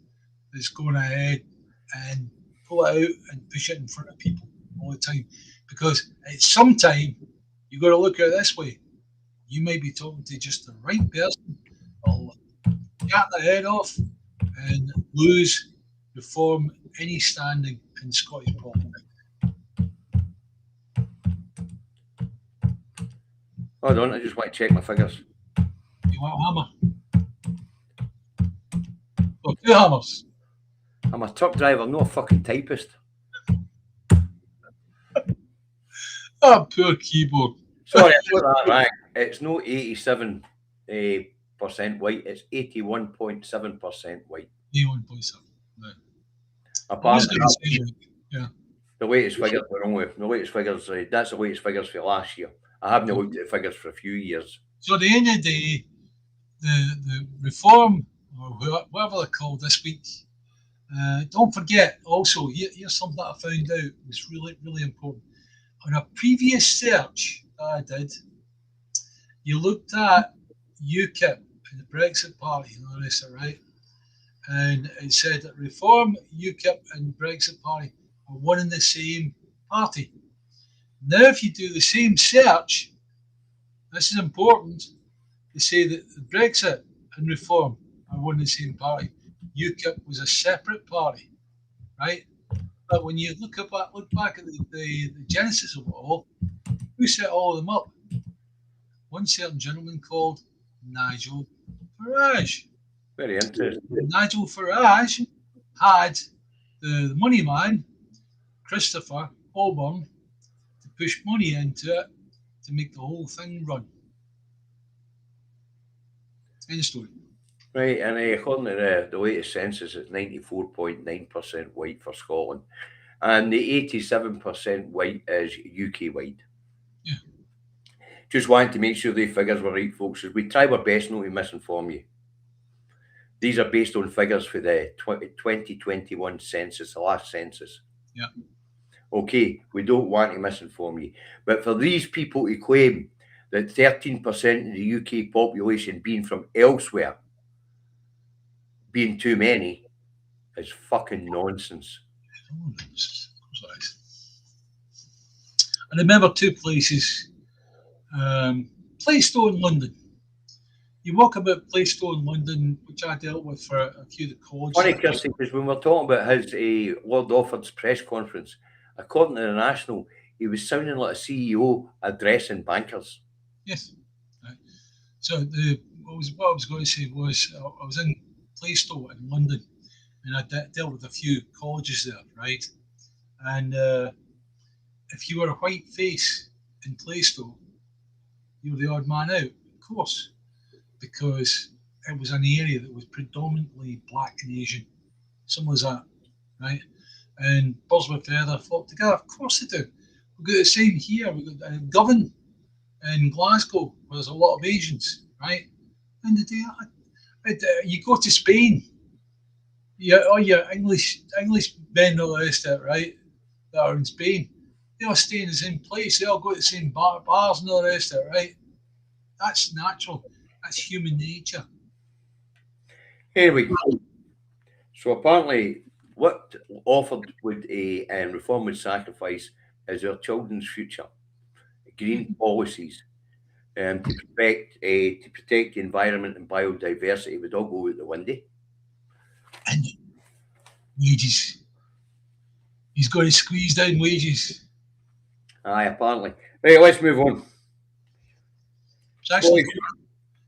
that's going ahead and pull it out and push it in front of people all the time. Because at some time, you've got to look at it this way. You may be talking to just the right person, or cut their head off and lose reform any standing in Scottish politics. Hold on, I just want to check my figures. You want a hammer? Or 2 hammers? I'm a truck driver, not a fucking typist. Oh, poor keyboard. Sorry, I got that right. It's not 87% white, it's 81.7% white. 81.7. Right. Apart yeah. The latest figures were only the latest figures. That's the latest figures for last year. I haven't looked at the figures for a few years. So at the end of the day, the reform, or whatever they're called this week, don't forget also, here's something that I found out was really, really important. On a previous search that I did, you looked at UKIP and the Brexit Party and all this, right? And it said that Reform, UKIP and Brexit Party are one and the same party. Now, if you do the same search, this is important, to say that the Brexit and Reform are one and the same party. UKIP was a separate party, right? But when you look back at the genesis of it all, who set all of them up? One certain gentleman called Nigel Farage. Very interesting. Nigel Farage had the money man, Christopher Holborn, to push money into it to make the whole thing run. End of story. Right, and according to the latest census, it's 94.9% white for Scotland, and the 87% white is UK white. Yeah. Just wanted to make sure the figures were right, folks, as we try our best not to misinform you. These are based on figures for the 2021 census, the last census. Yeah. Okay, we don't want to misinform you. But for these people to claim that 13% of the UK population being from elsewhere being too many is fucking nonsense. I remember two places. Plaistow in London. You walk about Plaistow in London, which I dealt with for a few of the colleges. Funny, Kirsty, because when we're talking about his Lord Offord's press conference, according to the National, he was sounding like a CEO addressing bankers. Yes. Right. So what I was going to say was I was in Plaistow in London, and I dealt with a few colleges there, right? And if you were a white face in Plaistow, you were the odd man out, of course, because it was an area that was predominantly black and Asian. Simple as that, right? And birds with feather flock together. Of course they do. We've got the same here. We've got Govan in Glasgow, where there's a lot of Asians, right? And the day you go to Spain, all your English men and all the rest of it, right? That are in Spain, they all stay in the same place. They all go to the same bars and all the rest of it, right? That's natural. That's human nature. Anyway, so apparently, what Offord would reform would sacrifice is our children's future, green policies, to protect the environment and biodiversity would all go out the window. And wages. He's got to squeeze down wages. Aye, apparently. Right, let's move on. It's actually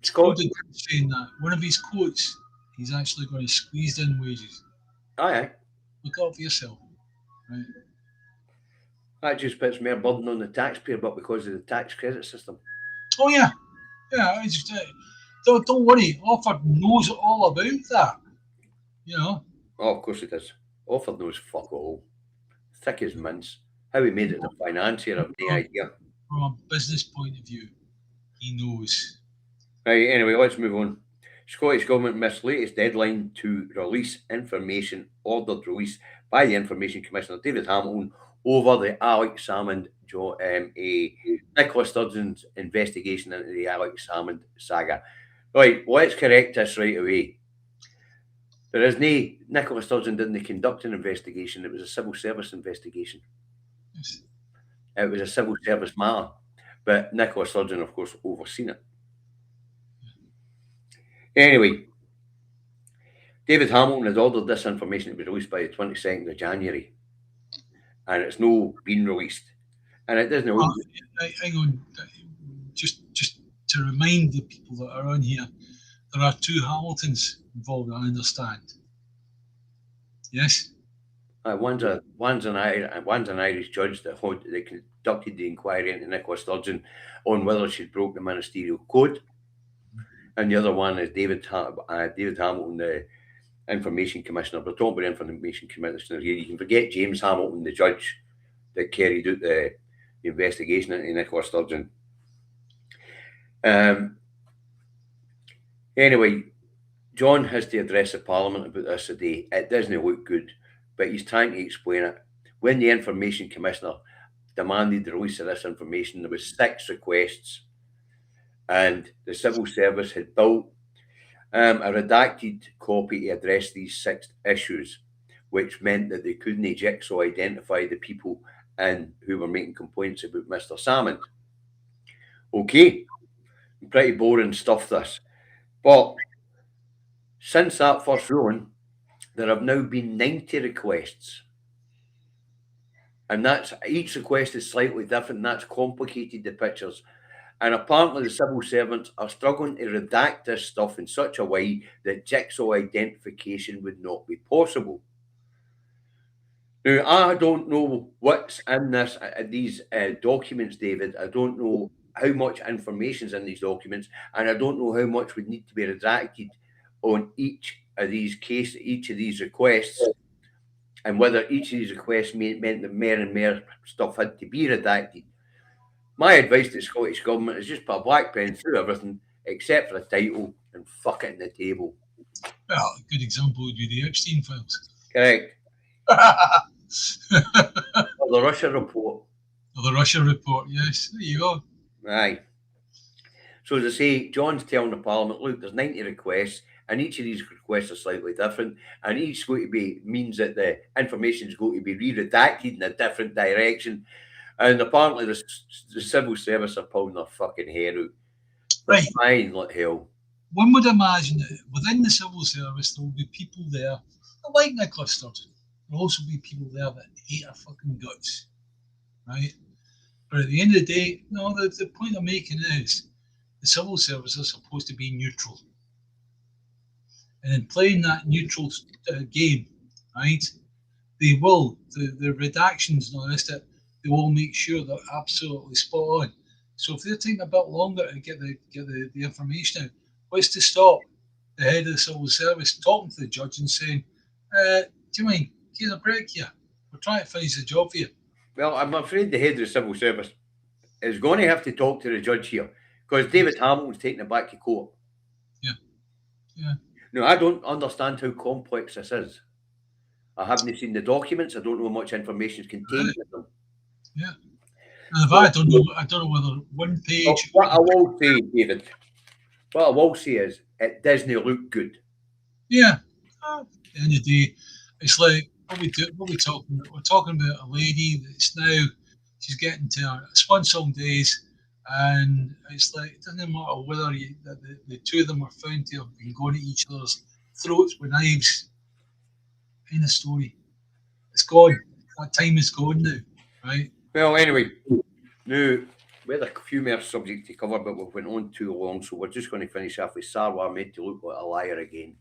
Scott saying that one of his quotes, he's actually going to squeeze down wages. Aye. Look out for yourself. Right. That just puts more burden on the taxpayer, but because of the tax credit system. Oh yeah, yeah. I just don't worry. Offord knows all about that. You know. Oh, of course it does. Offord knows fuck all. Thick as mince. How he made it as a financier, I've no idea. From a business point of view, he knows. Right, anyway, let's move on. Scottish Government missed latest deadline to release information ordered release by the Information Commissioner David Hamilton over the Alex Salmond, Nicola Sturgeon's investigation into the Alex Salmond saga. Right, let's correct this right away. There is no, Nicola Sturgeon didn't conduct an investigation, it was a civil service investigation. Yes. It was a civil service matter, but Nicola Sturgeon, of course, overseen it. Anyway, David Hamilton has ordered this information to be released by the 22nd of January, and it's no been released. And it doesn't. Hang on, just to remind the people that are on here, there are two Hamiltons involved, I understand. Yes? One's an Irish judge that conducted the inquiry into Nicola Sturgeon on whether she'd broke the ministerial code. And the other one is David Hamilton, the Information Commissioner. But talking about Information Commissioner here, you can forget James Hamilton, the judge that carried out the investigation into Nicola Sturgeon. Anyway, John has to address the Parliament about this today. It doesn't look good, but he's trying to explain it. When the Information Commissioner demanded the release of this information, there was 6 requests, and the civil service had built a redacted copy to address these 6 issues, which meant that they couldn't jigsaw identify the people who were making complaints about Mr. Salmond. Okay, pretty boring stuff this. But since that first ruling, there have now been 90 requests. And that's each request is slightly different, and that's complicated the pictures. And apparently the civil servants are struggling to redact this stuff in such a way that jigsaw identification would not be possible. Now, I don't know what's in these documents, David. I don't know how much information's in these documents, and I don't know how much would need to be redacted on each of these requests, and whether each of these requests meant that more and more stuff had to be redacted. My advice to the Scottish Government is just put a black pen through everything except for the title and fuck it in the table. Well, a good example would be the Epstein files. Correct. Or Or the Russia report. the Russia report, yes. There you go. Aye. So as I say, John's telling the Parliament, look, there's 90 requests, and each of these requests are slightly different, and each going to be means that the information is going to be re-redacted in a different direction. And apparently the civil service are pulling their fucking hair out. Right. Fine, like hell. One would imagine that within the civil service there will be people there that like Nicola Sturgeon. There will also be people there that hate her fucking guts. Right? But at the end of the day, no, the point I'm making is the civil service are supposed to be neutral. And in playing that neutral game, right, they will, the redactions and all this, that they will make sure they're absolutely spot on. So if they're taking a bit longer to get the information out, what's to stop the head of the civil service talking to the judge and saying, do you mind, give a break here? We're trying to finish the job for you. Well, I'm afraid the head of the civil service is going to have to talk to the judge here, because David Hamilton's taking it back to court. Yeah. No, I don't understand how complex this is. I haven't seen the documents. I don't know how much information is contained in them. Yeah. And I don't know whether one page. Well, what I will say, David, what I will say is it doesn't look good. Yeah. At the end of the day, it's like what we talking about? We're talking about a lady that's now she's getting to her Swan days, and it's like it doesn't matter whether the two of them are found to have been going at each other's throats with knives. End of story. It's gone. That time is gone now, right? Well, anyway, now we had a few more subjects to cover, but we've went on too long, so we're just going to finish off with Sarwar made to look like a liar again.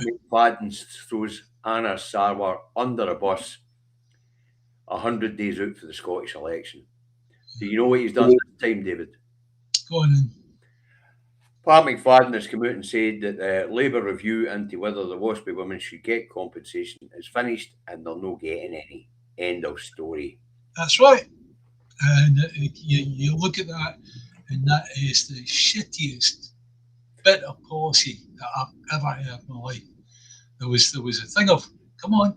McFadden throws Anna Sarwar under a bus 100 days out for the Scottish election. Do you know what he's done this time, David? Go on then. Pat McFadden has come out and said that the Labour review into whether the WASPy women should get compensation is finished and they're not getting any. End of story. That's right. And you look at that, and that is the shittiest bit of policy that I've ever heard in my life. There was a thing of come on.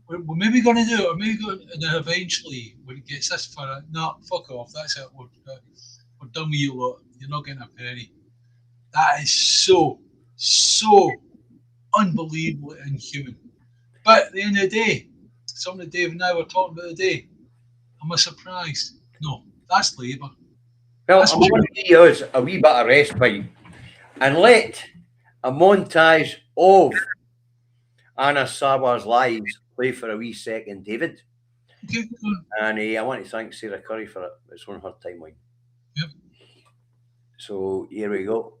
We're maybe going to do it, or maybe going, and then eventually when it gets this far, no, fuck off. That's it. We're done with you lot. You're not getting a penny. That is so unbelievably inhuman. But at the end of the day, something that Dave and I were talking about today, am I surprised? No, that's Labour. Well, I'm going to give you a wee bit of respite and let a montage of Anna Sarwar's lives play for a wee second, David. Okay, go on. And I want to thank Sarah Curry for it. It's on her timeline. Yep. So here we go.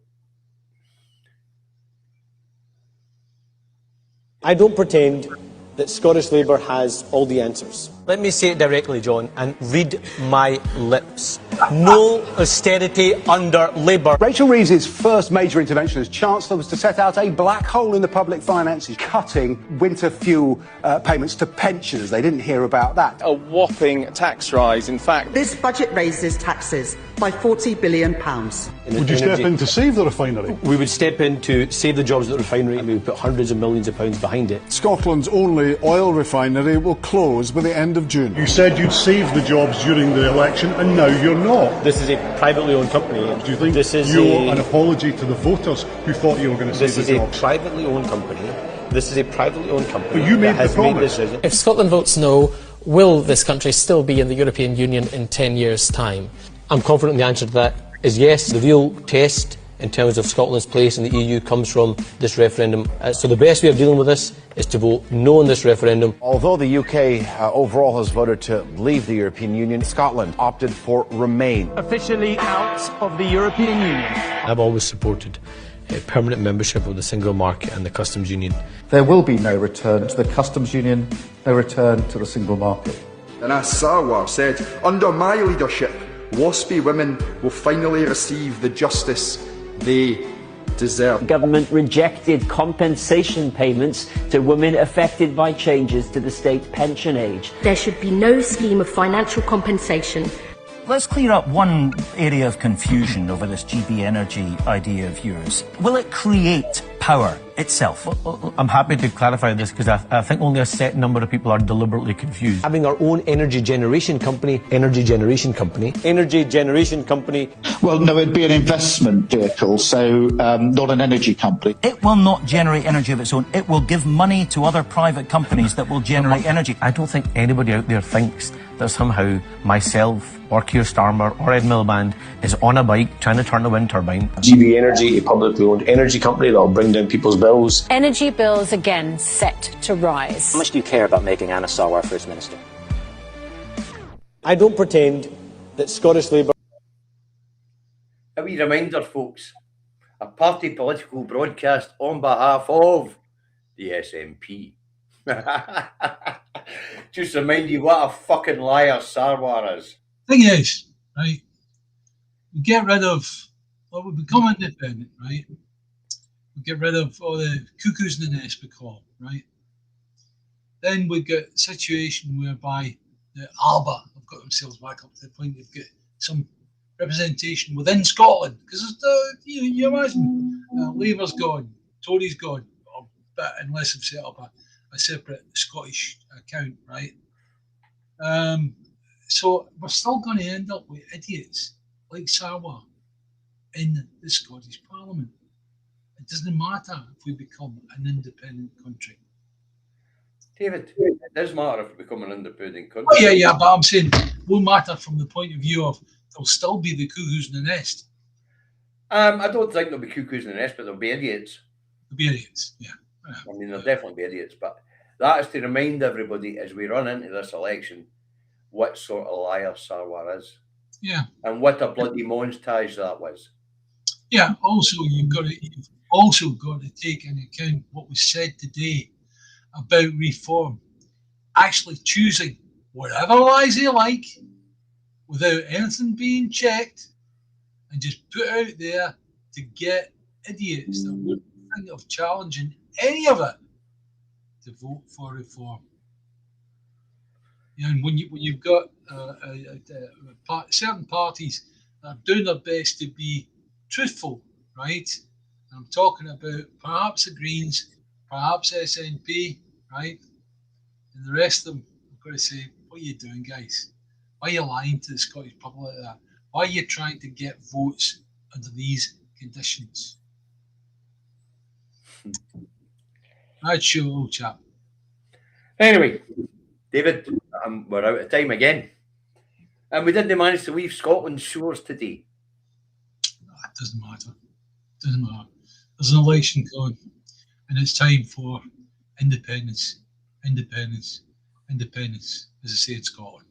I don't pretend that Scottish Labour has all the answers. Let me say it directly, John, and read my lips. No austerity under Labour. Rachel Reeves's first major intervention as Chancellor was to set out a black hole in the public finances, cutting winter fuel payments to pensioners. They didn't hear about that. A whopping tax rise, in fact. This budget raises taxes by £40 billion. Would you step in to save the refinery? We would step in to save the jobs at the refinery, and we would put hundreds of millions of pounds behind it. Scotland's only oil refinery will close by the end of June. You said you'd save the jobs during the election, and now you're not. This is a privately owned company. Do you think this is an apology to the voters who thought you were going to save the jobs? This is a privately owned company. This is a privately owned company. But you made the promise. If Scotland votes no, will this country still be in the European Union in 10 years' time? I'm confident the answer to that is yes. The real test in terms of Scotland's place in the EU comes from this referendum. So the best way of dealing with this is to vote no in this referendum. Although the UK overall has voted to leave the European Union, Scotland opted for remain. Officially out of the European Union. I've always supported permanent membership of the single market and the customs union. There will be no return to the customs union, no return to the single market. And as Sarwar said, under my leadership, WASPy women will finally receive the justice they deserve. The government rejected compensation payments to women affected by changes to the state pension age. There should be no scheme of financial compensation. let's clear up one area of confusion over this GB Energy idea of yours. Will it create power itself? Well, I'm happy to clarify this because I think only a set number of people are deliberately confused. Having our own energy generation company. Well, no, it'd be an investment vehicle, so not an energy company. It will not generate energy of its own. It will give money to other private companies that will generate energy. I don't think anybody out there thinks that somehow myself or Keir Starmer or Ed Miliband is on a bike trying to turn a wind turbine. GB Energy, a publicly owned energy company that will bring down people's bills. Energy bills again set to rise. How much do you care about making Anna Sarwar First Minister? I don't pretend that Scottish Labour... A wee reminder, folks, a party political broadcast on behalf of the SNP. Just remind you what a fucking liar Sarwar is. Thing is, right, we get rid of, well, we become independent, right? We get rid of all the cuckoos in the nest, we call them, right? Then we get a situation whereby the ALBA have got themselves back up to the point they've got some representation within Scotland. Because you imagine Labour's gone, Tory's gone, but unless they've set up a separate Scottish account, right? So we're still going to end up with idiots like Sarwar in the Scottish Parliament. It doesn't matter if we become an independent country. David, it does matter if we become an independent country. Oh, yeah, but I'm saying it won't matter from the point of view of there'll still be the cuckoos in the nest. I don't think there'll be cuckoos in the nest, but there'll be idiots. There'll be idiots, yeah. I mean, there'll definitely be idiots, but that is to remind everybody as we run into this election what sort of liar Sarwar is. Yeah. And what a bloody montage that was. Yeah, also you've also got to take into account what was said today about reform. Actually choosing whatever lies you like without anything being checked and just put out there to get idiots that wouldn't think of challenging any of it to vote for reform. You know, and when you've got certain parties that are doing their best to be truthful, right? I'm talking about perhaps the Greens, perhaps SNP, right? And the rest of them, I've got to say, what are you doing, guys? Why are you lying to the Scottish public like that? Why are you trying to get votes under these conditions? That's your old chap. Anyway, David, we're out of time again. And we didn't manage to leave Scotland's shores today. It doesn't matter. It doesn't matter. There's an election going, and it's time for independence, independence, independence, as I say in Scotland.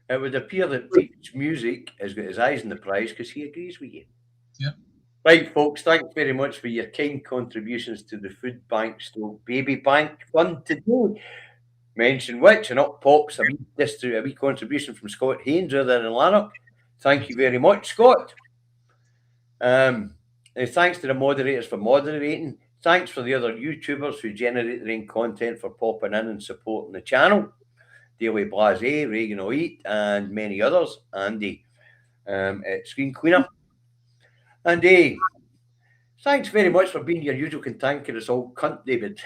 It would appear that Pete's music has got his eyes on the prize because he agrees with you. Yep. Right, folks, thanks very much for your kind contributions to the Food Bank / Baby Bank Fund today. Mention which, and up pops a wee contribution from Scott Haynes rather than Lanark. Thank you very much, Scott. Thanks to the moderators for moderating. Thanks for the other YouTubers who generate their own content for popping in and supporting the channel. Daily Blase, Reagan O'Eat, and many others. Andy at Screen Cleaner. And thanks very much for being your usual cantankerous old cunt, David.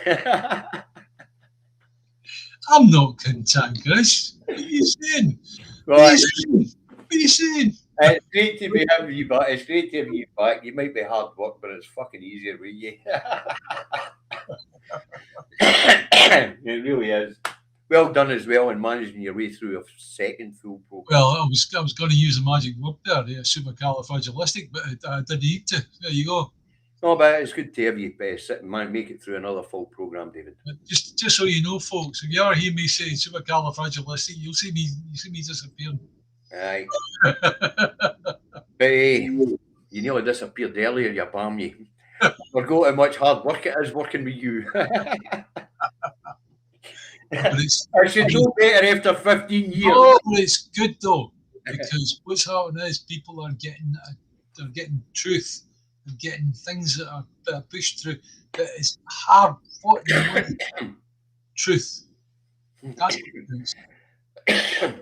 I'm not cantankerous. What are you saying? Right. What are you saying? It's great to be having you back. It's great to have you back. You might be hard work, but it's fucking easier with you. It really is. Well done as well in managing your way through a second full program. Well, I was going to use a magic word there, supercalifragilistic, but I didn't need to. There you go. No, but it's good to have you sit and make it through another full program, David. Just so you know, folks, if you ever hear me say supercalifragilistic, you'll see me disappearing. Aye. But you nearly disappeared earlier, you bam you. Forgot how much hard work it is working with you. I should know better after 15 years. Oh, but it's good though, because what's happening is people are getting truth, and getting things that are pushed through that is hard fought truth. That's what it is.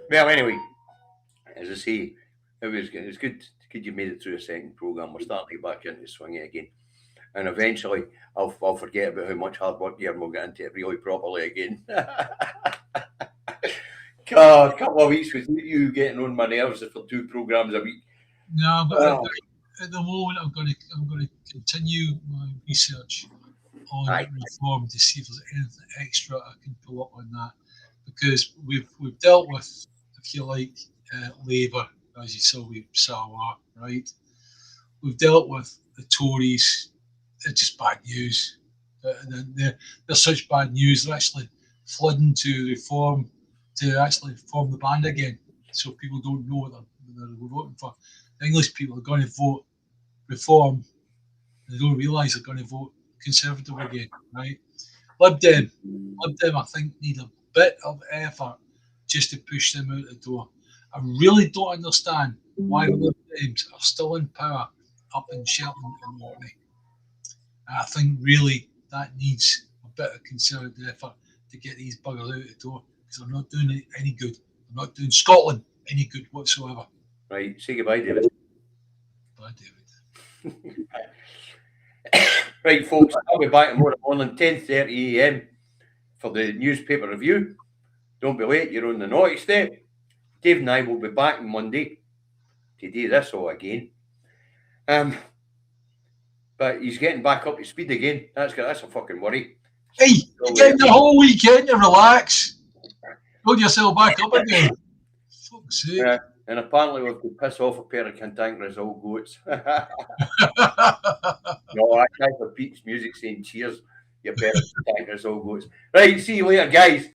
Well, anyway, as I say, It was good. It's good you made it through a second programme. We're starting to get back into swinging again. And eventually, I'll forget about how much hard work you have and we'll get into it really properly again. God, a couple of weeks with you getting on my nerves for 2 programmes a week. No, but at the moment, I'm going to continue my research on reform to see if there's anything extra I can pull up on that, because we've dealt with, if you like, Labour, as you saw with Sawa, right? We've dealt with the Tories. It's just bad news. They're such bad news. They're actually flooding to reform to actually form the band again, so people don't know what they're voting for. The English people are going to vote reform. They don't realise they're going to vote Conservative again, right? Lib Dem, I think, need a bit of effort just to push them out the door. I really don't understand why the Lib Dems are still in power up in Shetland and Orkney. I think really that needs a bit of concerted effort to get these buggers out the door, because they're not doing it any good. They're not doing Scotland any good whatsoever. Right, say goodbye, David. Bye, David. Right, folks, I'll be back tomorrow morning, 10:30 a.m. for the newspaper review. Don't be late, you're on the naughty step. Dave and I will be back on Monday to do this all again. But he's getting back up to speed again. That's a fucking worry. Hey, you're getting the whole weekend, you relax. Build yourself back up again. Fuck's sake. And apparently we've to piss off a pair of cantankerous old goats. No, I tried for Pete's music saying cheers, you pair of cantankerous old goats. Right, see you later, guys.